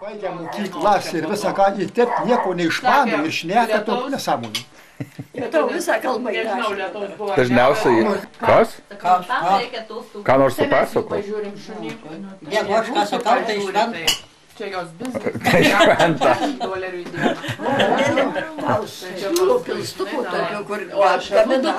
Baigia mokyklas ir visą ką, ir taip nieko neišmano ir šneka tokių nesąmonių. Tau visą kalbą įrašė. Dažniausiai, kas? Ką nors supasako? Jeigu aš ką sakau, tai šventa. Čia jos biznis. Tai šventa. $1 į dieną. Čia pilstukų tokių, kur aš gaminu.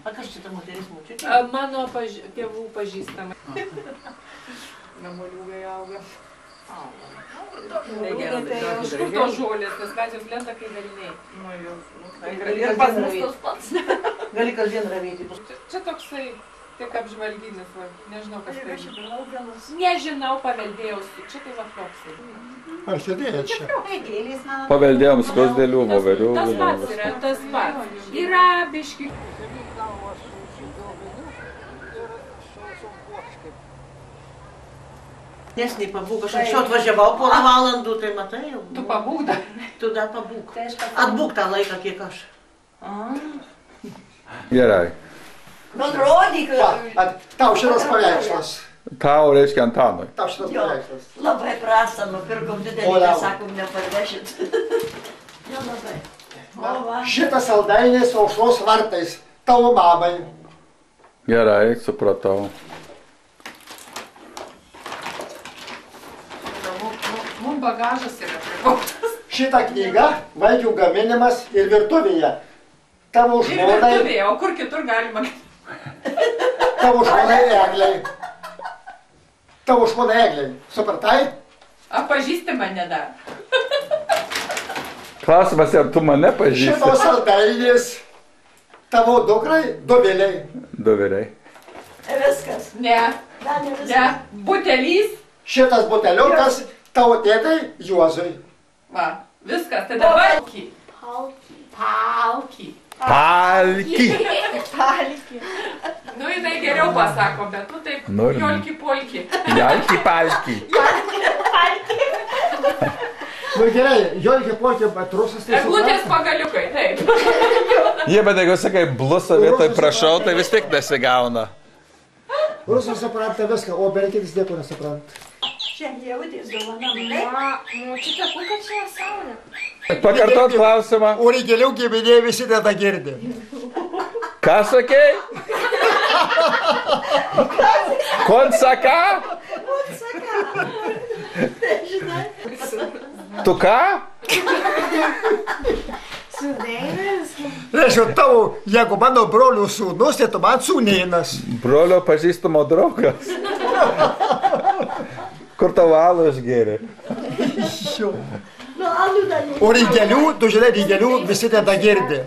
A kas čia ta moteris močiutė? Mano tėvų pažįstama. Namoliugai auga. Iš kur tos žolės, nes gatvės lenta kai galiniai. Ir pas mus tos pats. Gali kasdien ravėti. Čia toksai, tik apžvalginis, nežinau kas tai. Nežinau, paveldėjau. Čia tai va toksai. Ar sėdėjai čia? Paveldėjom skruzdėlių, voverių. Tas pats yra, tas pats. Yra biški. Nesnai pabūk, aš anksčiau atvažiavau porą valandų, tai matai jau. Tu pabūk dar. Tu dar pabūk. Atbūk tą laiką, kiek aš. Gerai. Man rodyk. Tau šitas paveikslas. Tau reiškia Antanui. Tau šitas paveikslas. Labai prastą, nupirkom didelį, sakom, neparvešit. Jo labai. Šitas saldainis aušros vartais. Tavo mamai. Gerai, supratau. Mums bagažas yra privatus. Šitą knygą, valgių gaminimas ir virtuvėje. Tavo Ir žmonai, virtuvėje, o kur kitur galima? tavo žmonai Egliai. Tavo žmonai Egliai. Supratai? Ar pažįsti mane dar? Klausimas, ar tu mane pažįsti? Šitos saldainis. Tavo dukrai Doviliai. Doveriai. Viskas. Ne, Dar ne viskas. ne. Butelys. Šitas buteliukas tavo tėtai Juozui. Va, viskas. Tai dabar. Palki. Palki. Nu, jinai geriau pasako, bet tu taip jolki polki. Jalki palki. Nu gerai, jolkė plokė, bet rusas tai Eglutės pagaliukai, taip. Jie, bet jeigu sakai blusą vietoj prašau, tai vis tiek nesigauna. Rusas supranta viską, o bereikėtis nieko nesupranta. Čia jautės dovana. Močiute, kokia čia saulė? Pakartot klausimą. O reikėliau giminė visi tada girdi. Ką sakei? Konsaka? Tu ką? Reiškia, tavo, jeigu mano brolių sūnus, tai tu man sūnėnas. Brolio pažįstamo draugas. Kur tavo alų išgėrė? O reikėlių, tu žinai, reikėlių visi tada girdi.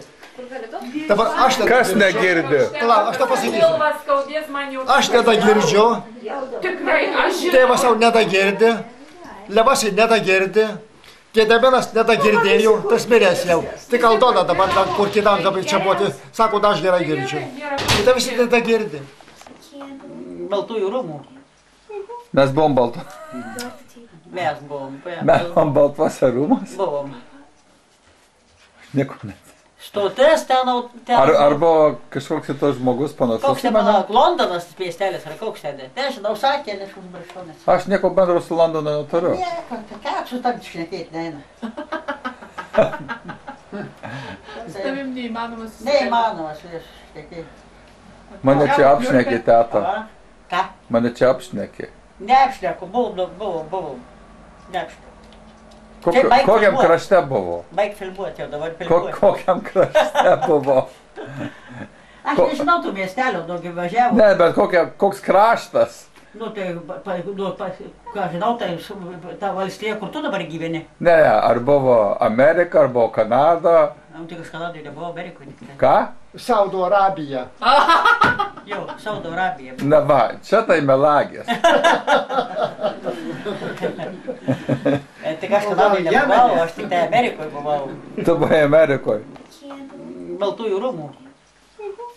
Dabar aš tada Kas negirdi? Palauk, aš tau pasakysiu. Pilvas skaudės man jau. Aš tada girdžiu, Tikrai, aš žinau. tėvas jau nedagirdi, Levas nedagirdi, Gedaminas nedagirdėjo, tas miręs jau. Tik Aldona dabar, kur kitam dabar čia buvo, sako, aš gerai girdžiu. Kita visi nedagirdi. Baltųjų rūmų. Mes buvom balto. Mes buvom. Mes buvom baltuose rūmas. Buvom. Nieko net. Stotis ten. Ar buvo kažkoks kitas žmogus panašus Koks į mane? ten, Londonas miestelis, ar koks ten? Nežinau, sakė, užmiršonis. Aš nieko bendro su Londonu neturiu. Ne, ką su tam šnekėti, neina. Su tavim neįmanomas. Neįmanomas, aš šnekėti. Mane čia apšnekė, teta. Ką? Mane čia apšnekė. Neapšneku, buvom. Neapšneku. Kokiam krašte buvo? Baig filmuoti jau, dabar filmuoti. Kokiam krašte buvo? Aš nežinau tų miestelio, daugiau važiavau. Ne, bet koks kraštas? Nu, tai, ką žinau, tai ta valstija, kur tu dabar gyveni. Ne, ar buvo Amerika, ar buvo Kanada? Tik aš Kanadai nebuvo, Amerikoje. Ką? Saudo Arabija. Jo, Saudo Arabija. Na va, čia tai melagės. Tik aš Kanadai nebuvau, aš tik tai Amerikoje buvau. Tu buvai Amerikoje. Baltųjų rūmų.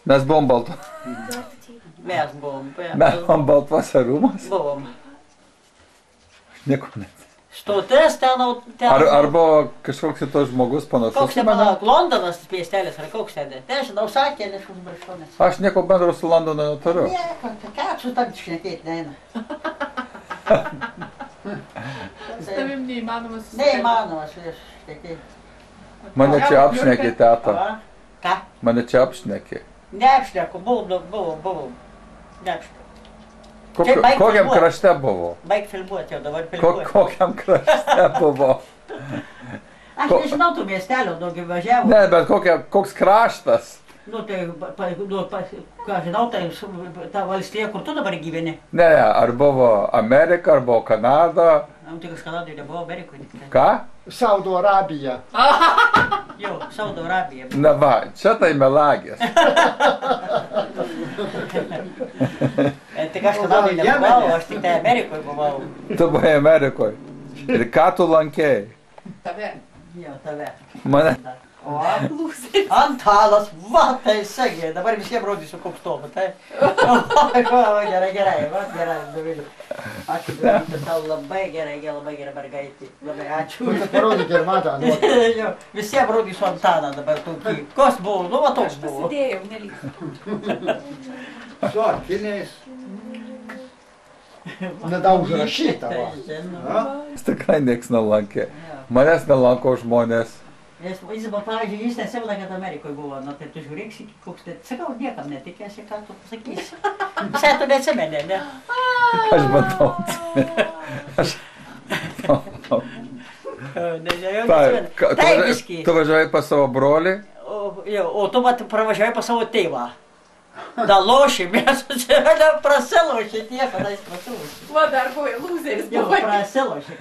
Mes buvom balto. Mes buvom. Mes buvom baltuose rūmas. Buvom. Nieko net. Stotis ten. Ar buvo kažkoks kitas žmogus panašus Koks į mane? nepalauk, Londonas miestelis, ar koks ten? Nežinau, sakė, užmiršau. Aš nieko bendro su Londonu neturiu. Ką su tam šnekėti, neina. Su tavim neįmanoma susitikti. Neįmanomas, aš šnekėti. Mane čia apšnekė, teta. Ką? Mane čia apšnekė. Neapšneku, buvau. Neapšneku. Kokiam krašte buvo? Baig filmuoti jau, dabar filmuoti. Kokiam krašte buvo? Aš nežinau tų miestelio, daugiau važiavau. Ne, bet koks kraštas? Nu, tai, ką žinau, tai ta valstija, kur tu dabar gyveni. Ne, ar buvo Amerika, ar buvo Kanada? Tik aš Kanadoje nebuvau, Amerikoje. Ką? Saudo Arabija. Jo, Saudo Arabija. Na va, čia tai melagės. Tik aš Kanadoje nebuvau, aš tik tai Amerikoje buvau. Tu buvai Amerikoje. Ir ką tu lankėjai? Tave. Jo, tave. Mane. O, Antanas, va, tai segė, dabar visiems rodysiu koks tomas, tai? Gerai, va, gerai, Doviliu. Ačiū, Doviliu, tau labai gerai mergaitė, labai ačiū. Parodyk ir matą. Visiems rodysiu Antaną dabar tokį. Kas buvo, nu va toks buvo. Pasidėjau, nelyg. Su akiniais. Nedaug užrašyta, va. Tikrai nieks nelankė. Manęs nelanko žmonės. Jis, pavyzdžiui, jis nesimena, kad Amerikoje buvo, nu tai tu žiūrėk, koks tai, sakau, niekam netikėsi, ką tu pasakysi. Visai tu neatsimeni, ne? Aš bandau atsiminti. Aš bandau. Tai viskį. Tu važiavai pas savo brolį? O tu pravažiavai pas savo tėvą. Da lošį, mes prasilošė tie, kada jis prasilošė. Va, dar buvai, lūzeris Jau buvai. prasilošė.